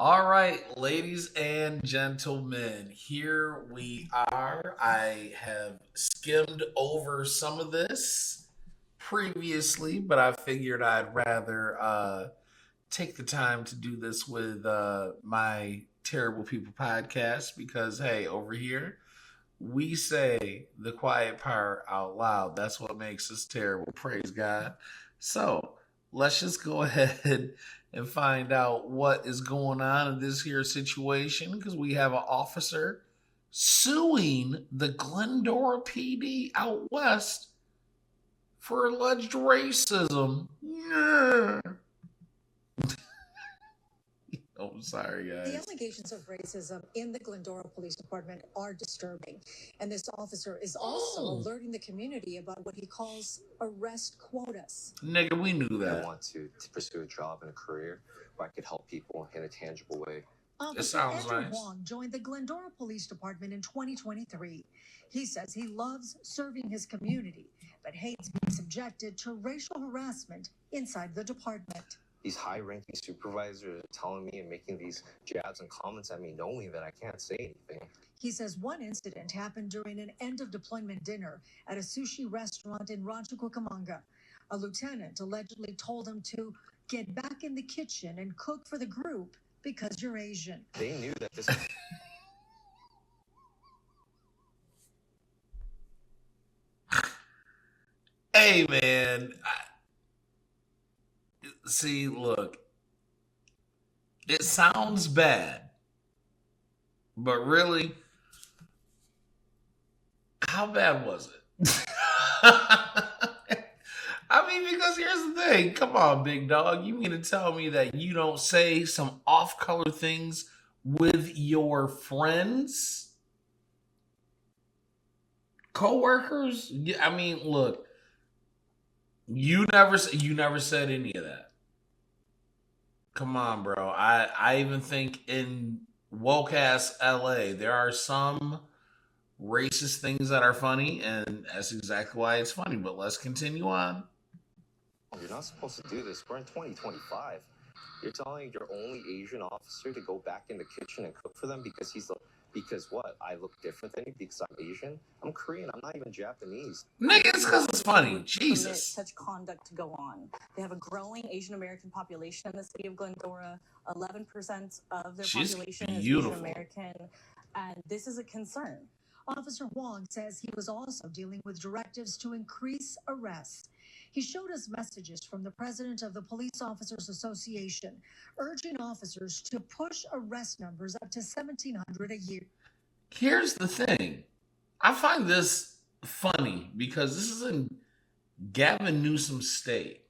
All right, ladies and gentlemen, here we are. I have skimmed over some of this previously, but I figured I'd rather take the time to do this with my Terrible People podcast because, hey, over here, we say the quiet part out loud. That's what makes us terrible. Praise God. So let's just go ahead and find out what is going on in this here situation because we have an officer suing the Glendora PD out west for alleged racism. Yeah. Oh, I'm sorry, The guys. allegations of racism in the Glendora Police Department are disturbing. And this officer is also alerting the community about what he calls arrest quotas. Nigga, we knew I that. want to pursue a job and a career where I could help people in a tangible way. Officer sounds Andrew nice. Huang joined the Glendora Police Department in 2023. He says he loves serving his community, but hates being subjected to racial harassment inside the department. These high-ranking supervisors are telling me and making these jabs and comments at me knowing that I can't say anything. He says one incident happened during an end-of-deployment dinner at a sushi restaurant in Rancho Cucamonga. A lieutenant allegedly told him to get back in the kitchen and cook for the group because you're Asian. They knew that this... Hey, man. See, look, it sounds bad, but really, how bad was it? I mean, because here's the thing. Come on, big dog. You mean to tell me that you don't say some off-color things with your friends? Co-workers? I mean, look, you never said any of that. Come on, bro. I even think in woke ass LA there are some racist things that are funny, and that's exactly why it's funny. But let's continue on. You're not supposed to do this. We're in 2025. You're telling your only Asian officer to go back in the kitchen and cook for them because what? I look different than you because I'm Asian? I'm Korean. I'm not even Japanese. Nigga, it's because it's funny. Permit Jesus. such conduct to go on. They have a growing Asian American population in the city of Glendora. 11% of their She's population beautiful. is Asian American, and this is a concern. Officer Huang says he was also dealing with directives to increase arrests. He showed us messages from the president of the Police Officers Association, urging officers to push arrest numbers up to 1,700 a year. Here's the thing. I find this funny because this is in Gavin Newsom's state,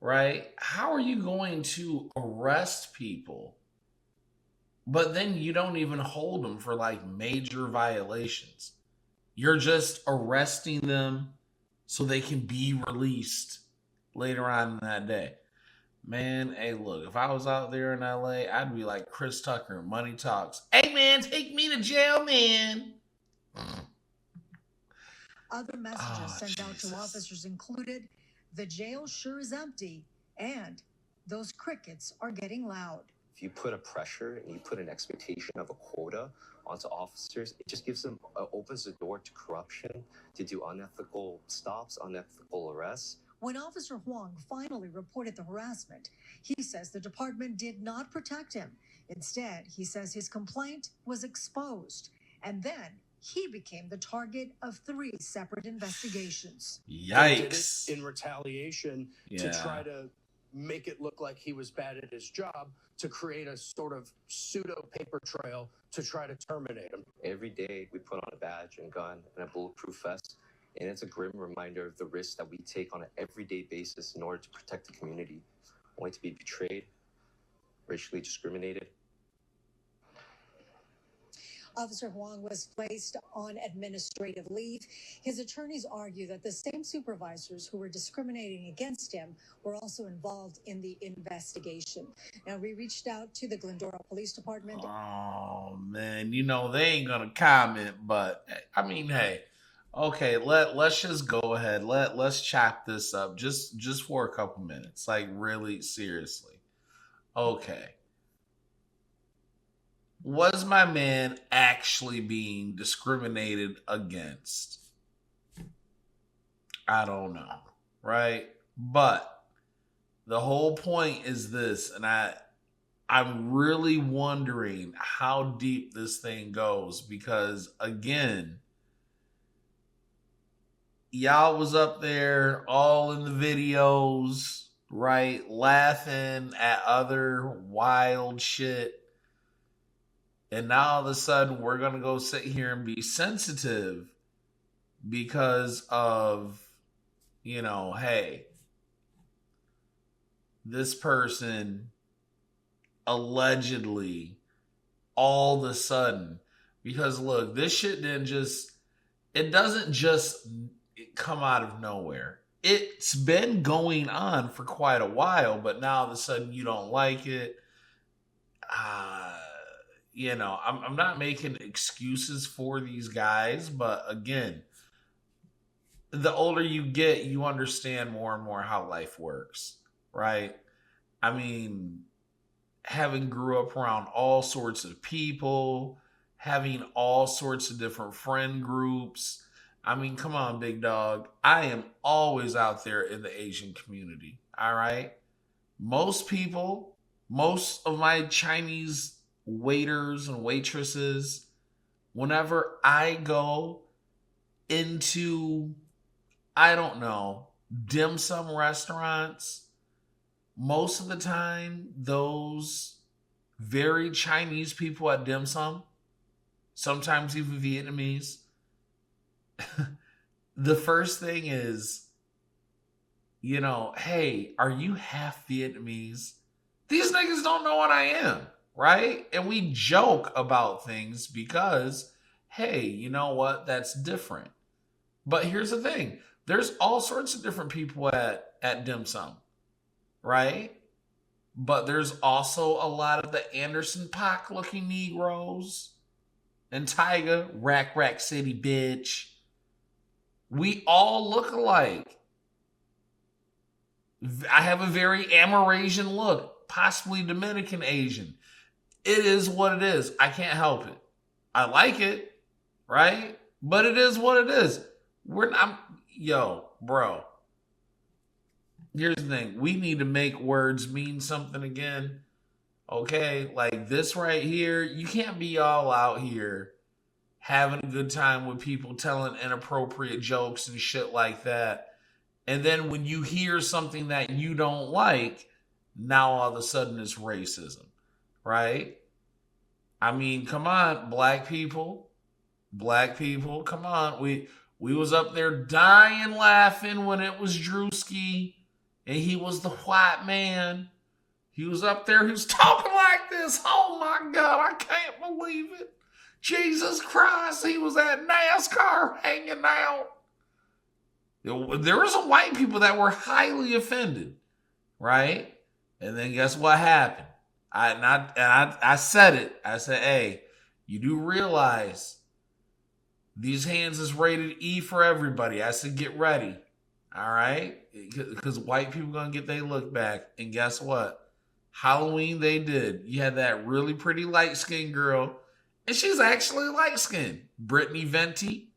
right? How are you going to arrest people, but then you don't even hold them for like major violations? You're just arresting them so they can be released later on in that day. Man, hey, look, if I was out there in LA, I'd be like Chris Tucker, Money Talks. Hey, man, take me to jail, man. Other messages sent out Jesus. to officers included, the jail sure is empty, and those crickets are getting loud. If you put a pressure and you put an expectation of a quota onto officers, it just gives them, opens the door to corruption, to do unethical stops, unethical arrests. When Officer Huang finally reported the harassment, he says the department did not protect him. Instead, he says his complaint was exposed, and then he became the target of 3 separate investigations. Yikes. Did it in retaliation to try to make it look like he was bad at his job, to create a sort of pseudo paper trail to try to terminate him. Every day we put on a badge and gun and a bulletproof vest, and it's a grim reminder of the risks that we take on an everyday basis in order to protect the community, only to be betrayed, racially discriminated. Officer Huang was placed on administrative leave. His attorneys argue that the same supervisors who were discriminating against him were also involved in the investigation. Now, we reached out to the Glendora Police Department. Oh, man, you know, they ain't going to comment, but, I mean, hey, okay, let's just go ahead. Let's chop this up just for a couple minutes, like really seriously. Okay. Was my man actually being discriminated against? I don't know, right? But the whole point is this, and I'm really wondering how deep this thing goes because again, y'all was up there all in the videos, right? Laughing at other wild shit. And now all of a sudden we're going to go sit here and be sensitive because of, hey, this person allegedly all of a sudden, because look, this shit it doesn't just come out of nowhere. It's been going on for quite a while, but now all of a sudden you don't like it. I'm not making excuses for these guys, but again, the older you get, you understand more and more how life works, right? I mean, having grew up around all sorts of people, having all sorts of different friend groups. I mean, come on, big dog. I am always out there in the Asian community, all right? Most people, most of my Chinese waiters and waitresses, whenever I go into, I don't know, dim sum restaurants, most of the time, those very Chinese people at dim sum, sometimes even Vietnamese, the first thing is, hey, are you half Vietnamese? These niggas don't know what I am, right? And we joke about things because, hey, you know what? That's different. But here's the thing. There's all sorts of different people at dim sum, right? But there's also a lot of the Anderson Paak looking Negroes and Tyga, Rack City, bitch. We all look alike. I have a very Amerasian look, possibly Dominican Asian. It is what it is. I can't help it. I like it, right? But it is what it is. Bro. Here's the thing. We need to make words mean something again. Okay? Like this right here, you can't be all out here having a good time with people telling inappropriate jokes and shit like that. And then when you hear something that you don't like, now all of a sudden it's racism. Right? I mean, come on, black people, come on. We was up there dying laughing when it was Drewski and he was the white man. He was up there, he was talking like this. Oh my God, I can't believe it. Jesus Christ, he was at NASCAR hanging out. There were some white people that were highly offended, right? And then guess what happened? I said it. I said, hey, you do realize these hands is rated E for everybody. I said, get ready. All right? Because white people going to get their look back. And guess what? Halloween they did. You had that really pretty light-skinned girl. And she's actually light-skinned. Brittany Venti.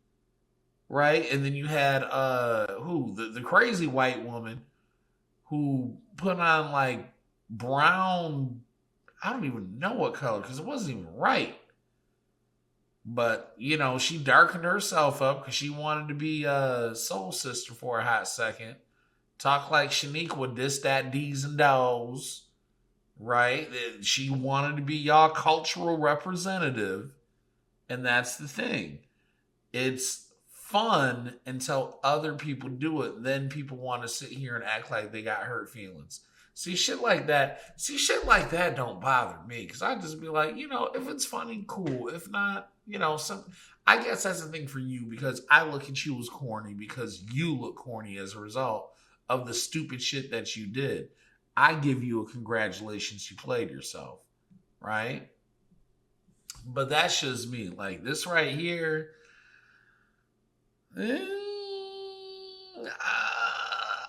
Right? And then you had, the crazy white woman who put on like brown, I don't even know what color because it wasn't even right. But, she darkened herself up because she wanted to be a soul sister for a hot second. Talk like Shaniqua dissed that D's and Do's. Right? She wanted to be y'all cultural representative. And that's the thing. It's fun until other people do it. Then people want to sit here and act like they got hurt feelings. See, shit like that don't bother me. Because I just be like, if it's funny, cool. If not, I guess that's the thing for you. Because I look at you as corny. Because you look corny as a result of the stupid shit that you did. I give you a congratulations, you played yourself. Right? But that's just me. Like this right here,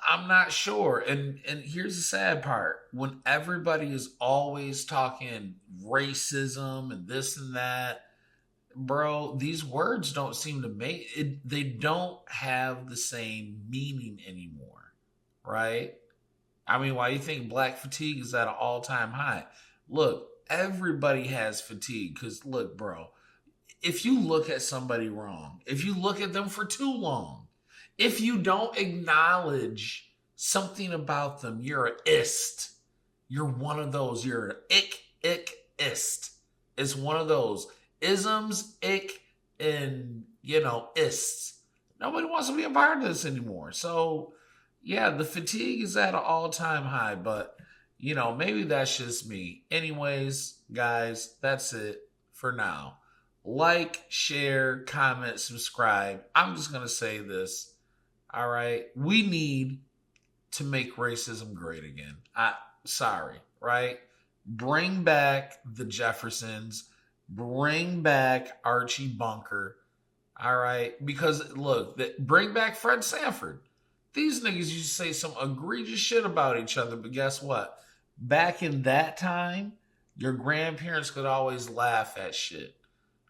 I'm not sure. And here's the sad part. When everybody is always talking racism and this and that, bro, these words don't seem to make it, they don't have the same meaning anymore, right? I mean, why you think black fatigue is at an all-time high? Look, everybody has fatigue because look, bro, if you look at somebody wrong, if you look at them for too long, if you don't acknowledge something about them, you're a ist. You're one of those. You're an ist. It's one of those isms, ick, and ists. Nobody wants to be a part of this anymore. So yeah, the fatigue is at an all-time high, but maybe that's just me. Anyways, guys, that's it for now. Like, share, comment, subscribe. I'm just going to say this. All right. We need to make racism great again. Sorry, right? Bring back the Jeffersons. Bring back Archie Bunker. All right. Because look, bring back Fred Sanford. These niggas used to say some egregious shit about each other, but guess what? Back in that time, your grandparents could always laugh at shit,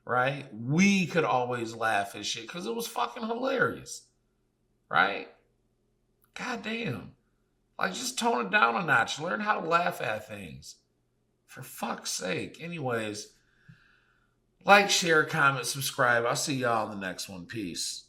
right? We could always laugh at shit because it was fucking hilarious, right? God damn. Like, just tone it down a notch. Learn how to laugh at things. For fuck's sake. Anyways, like, share, comment, subscribe. I'll see y'all in the next one. Peace.